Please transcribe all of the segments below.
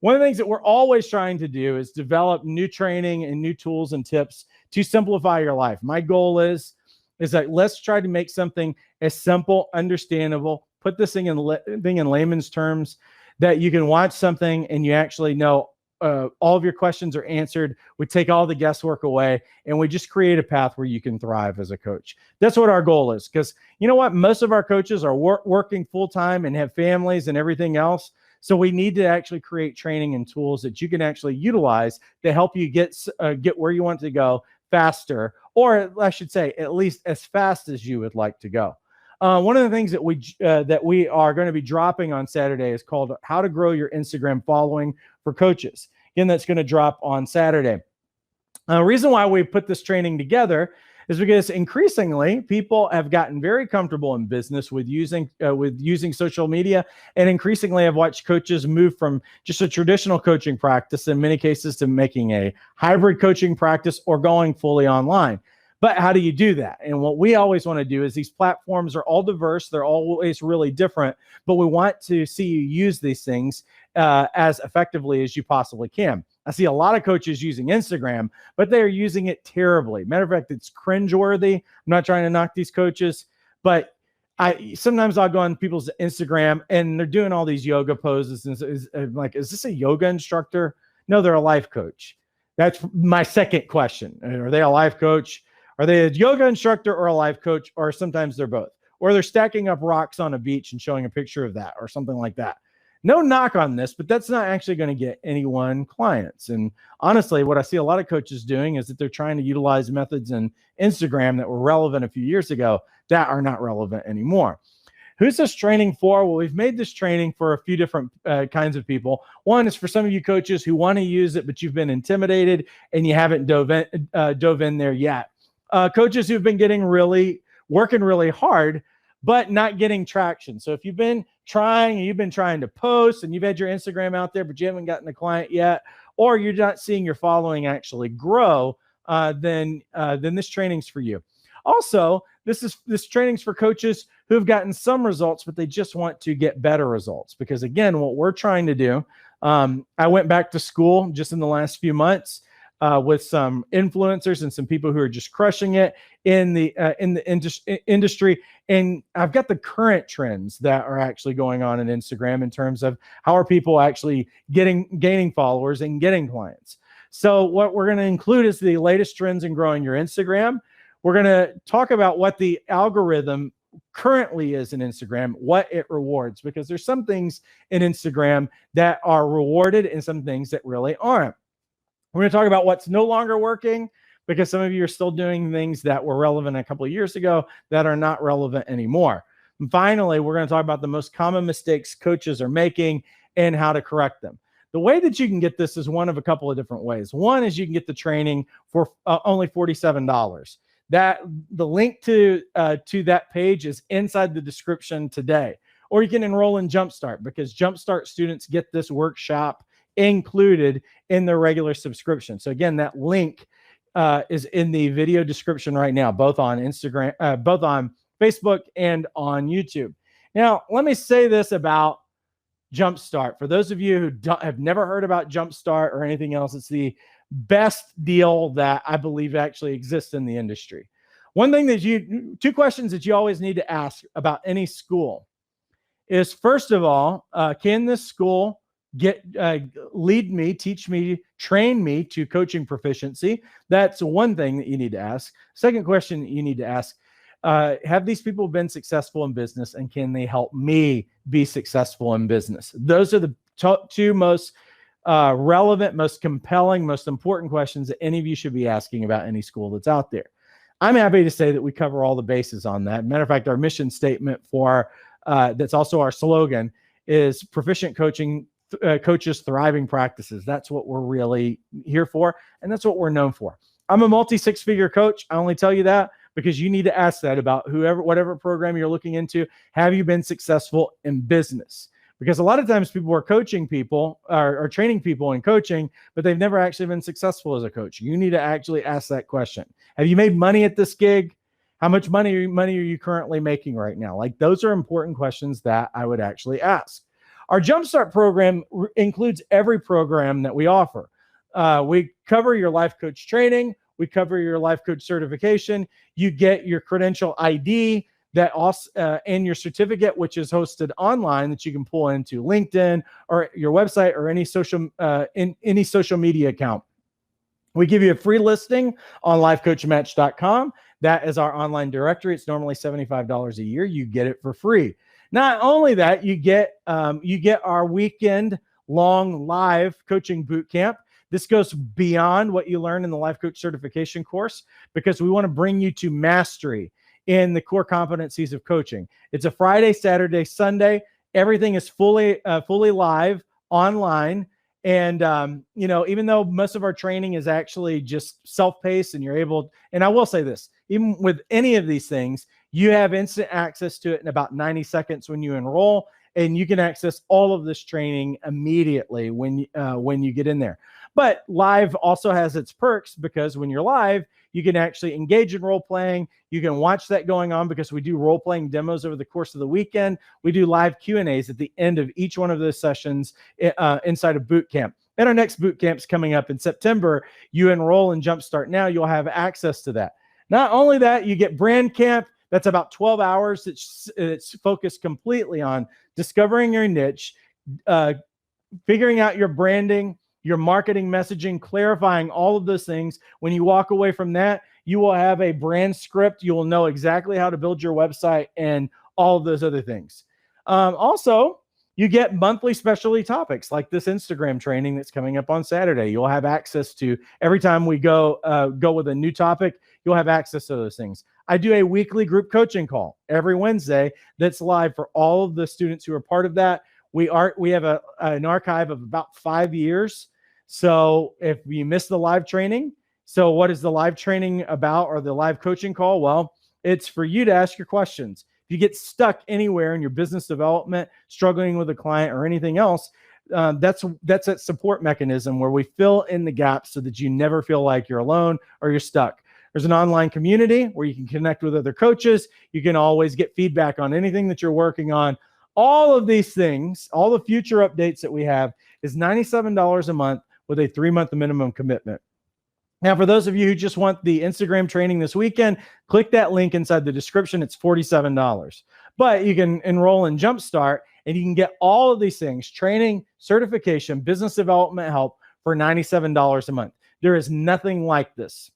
One of the things that we're always trying to do is develop new training and new tools and tips to simplify your life. My goal is that let's try to make something as simple, understandable, put this thing in layman's terms, that you can watch something and you actually know all of your questions are answered. We take all the guesswork away and we just create a path where you can thrive as a coach. That's what our goal is. Because you know what? Most of our coaches are working full-time and have families and everything else. So we need to actually create training and tools that you can actually utilize to help you get where you want to go faster, or I should say, at least as fast as you would like to go. One of the things that we are going to be dropping on Saturday is called How to Grow Your Instagram Following for Coaches. Again, that's going to drop on Saturday. The reason why we put this training together is because increasingly people have gotten very comfortable in business with using social media, and increasingly I've watched coaches move from just a traditional coaching practice in many cases to making a hybrid coaching practice or going fully online. But how do you do that? And what we always want to do is these platforms are all diverse. They're always really different, but we want to see you use these things as effectively as you possibly can. I see a lot of coaches using Instagram, but they're using it terribly. Matter of fact, it's cringeworthy. I'm not trying to knock these coaches, but sometimes I'll go on people's Instagram and they're doing all these yoga poses. And I'm like, is this a yoga instructor? No, they're a life coach. That's my second question. Are they a life coach? Are they a yoga instructor or a life coach? Or sometimes they're both. Or they're stacking up rocks on a beach and showing a picture of that or something like that. No knock on this, but that's not actually going to get anyone clients. And honestly, what I see a lot of coaches doing is that they're trying to utilize methods in Instagram that were relevant a few years ago that are not relevant anymore. Who's this training for? Well, we've made this training for a few different kinds of people. One is for some of you coaches who want to use it, but you've been intimidated and you haven't dove in there yet. Coaches who've been working really hard, but not getting traction. So if you've been trying to post and you've had your Instagram out there, but you haven't gotten a client yet, or you're not seeing your following actually grow, then this training's for you. Also, this training's for coaches who have gotten some results, but they just want to get better results. Because again, what we're trying to do, I went back to school just in the last few months with some influencers and some people who are just crushing it in the industry. And I've got the current trends that are actually going on in Instagram in terms of how are people actually gaining followers and getting clients. So what we're going to include is the latest trends in growing your Instagram. We're going to talk about what the algorithm currently is in Instagram, what it rewards, because there's some things in Instagram that are rewarded and some things that really aren't. We're going to talk about what's no longer working, because some of you are still doing things that were relevant a couple of years ago that are not relevant anymore. And finally, we're going to talk about the most common mistakes coaches are making and how to correct them. The way that you can get this is one of a couple of different ways. One is you can get the training for only $47. The link to that page is inside the description today. Or you can enroll in Jumpstart, because Jumpstart students get this workshop included in their regular subscription. So again, that link is in the video description right now, both on Instagram, both on Facebook and on YouTube. Now, let me say this about Jumpstart. For those of you who have never heard about Jumpstart or anything else, it's the best deal that I believe actually exists in the industry. Two questions that you always need to ask about any school is, first of all, can this school lead me, teach me, train me to coaching proficiency? That's one thing that you need to ask. Second question that you need to ask, have these people been successful in business, and can they help me be successful in business? Those are the two most relevant, most compelling, most important questions that any of you should be asking about any school that's out there. I'm happy to say that we cover all the bases on that. Matter of fact, our mission statement that's also our slogan is proficient coaching, coaches thriving practices. That's what we're really here for, and that's what we're known for. I'm a multi-six-figure coach. I only tell you that because you need to ask that about whatever program you're looking into. Have you been successful in business? Because a lot of times people are coaching people or training people in coaching, but they've never actually been successful as a coach. You need to actually ask that question. Have you made money at this gig? How much money are you currently making right now? Like, those are important questions that I would actually ask. Our Jumpstart program includes every program that we offer. We cover your life coach training. We cover your life coach certification. You get your credential ID that also, and your certificate, which is hosted online that you can pull into LinkedIn or your website or any social media account. We give you a free listing on lifecoachmatch.com. That is our online directory. It's normally $75 a year. You get it for free. Not only that, you get our weekend long live coaching boot camp. This goes beyond what you learn in the life coach certification course because we want to bring you to mastery in the core competencies of coaching. It's a Friday, Saturday, Sunday. Everything is fully live online. And, even though most of our training is actually just self-paced and you're able, and I will say this, even with any of these things, you have instant access to it in about 90 seconds when you enroll, and you can access all of this training immediately when you get in there. But live also has its perks because when you're live, you can actually engage in role playing. You can watch that going on because we do role playing demos over the course of the weekend. We do live Q&As at the end of each one of those sessions inside of Bootcamp. And our next Bootcamp's coming up in September. You enroll in Jumpstart now, you'll have access to that. Not only that, you get Brand Camp. That's about 12 hours. It's focused completely on discovering your niche, figuring out your branding, your marketing messaging, clarifying all of those things. When you walk away from that, you will have a brand script. You will know exactly how to build your website and all of those other things. Also, you get monthly specialty topics like this Instagram training that's coming up on Saturday. You'll have access to every time we go with a new topic. You'll have access to those things. I do a weekly group coaching call every Wednesday that's live for all of the students who are part of that. We have an archive of about 5 years. So if you miss the live training, so what is the live training about or the live coaching call? Well, it's for you to ask your questions. If you get stuck anywhere in your business development, struggling with a client or anything else, that's that support mechanism where we fill in the gaps so that you never feel like you're alone or you're stuck. There's an online community where you can connect with other coaches. You can always get feedback on anything that you're working on. All of these things, all the future updates that we have is $97 a month with a 3-month minimum commitment. Now, for those of you who just want the Instagram training this weekend, click that link inside the description. It's $47. But you can enroll in Jumpstart and you can get all of these things, training, certification, business development help for $97 a month. There is nothing like this.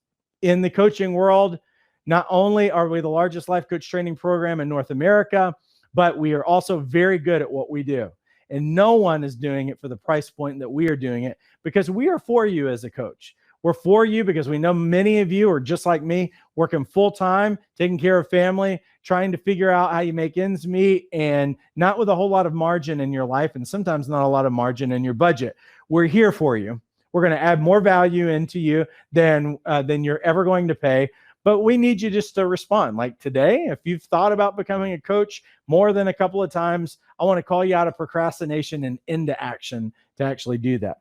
In the coaching world, not only are we the largest life coach training program in North America, but we are also very good at what we do. And no one is doing it for the price point that we are doing it because we are for you as a coach. We're for you because we know many of you are just like me, working full-time, taking care of family, trying to figure out how you make ends meet, and not with a whole lot of margin in your life, and sometimes not a lot of margin in your budget. We're here for you. We're going to add more value into you than you're ever going to pay. But we need you just to respond. Like today, if you've thought about becoming a coach more than a couple of times, I want to call you out of procrastination and into action to actually do that.